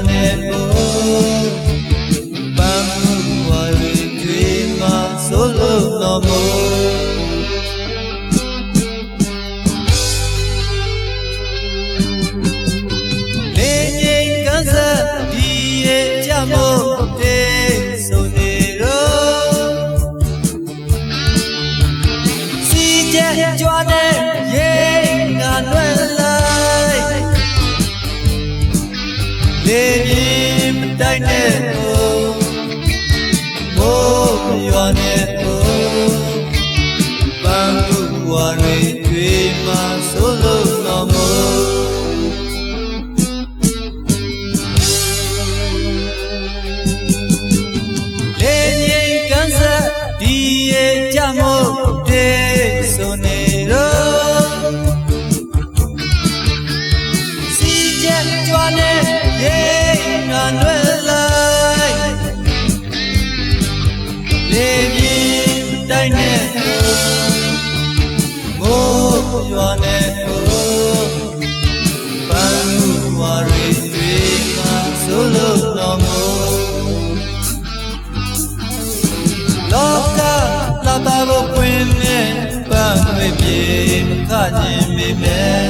နဲ့ကိုပန်းဝါရီတွေမှာဆိုလို့တော့မို့လေငိမ်ကန်းစားဒီရဲ့ကြမို့တဲ့ဆိုနေတော့စီကျဲကြွားတဲ့ရေငါလွယ်လိုက်လေရင်မတိုက်နဲ့ကိုမိုးရွာနဲ့ကိုပန်းကူဝါရီတွေမှာဆိုလို့တော့မို့လေငိမ်ကန်းစားဒီရဲ့ကြမို့တဲ့ဆိုနေတော့စီကျဲကြွားနဲ့ရေငါလွယ်လိုက်လေပြေတိုင်းနဲ့မိုးရွာနဲ့ပန်းဝါရီတွေမှာဆိုလို့တော့မို့လောကလာတာကိုပွင့်နဲ့ပန်းတွေပြေမခခြင်းမိမဲ့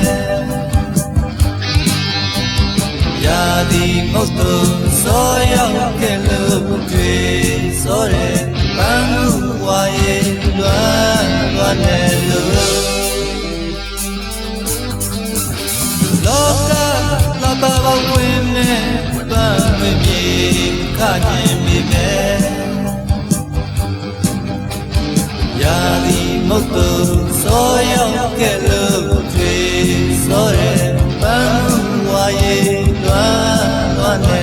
ရာဒီမုတ်တုံစောရောက်ခဲ့လို့တွေ့စောတဲ့ပန်းဝါရီလွမ်းနဲ့လို့လောကလာတာကိုပွင့်နဲ့ပန်းတွေပြေခခြင်းမိမဲ့ရာဒီမုတ်တုံစောရောက်ခဲ့လို့တွေ့စောတဲ့ပန်းဝါရီလွမ်းနဲ့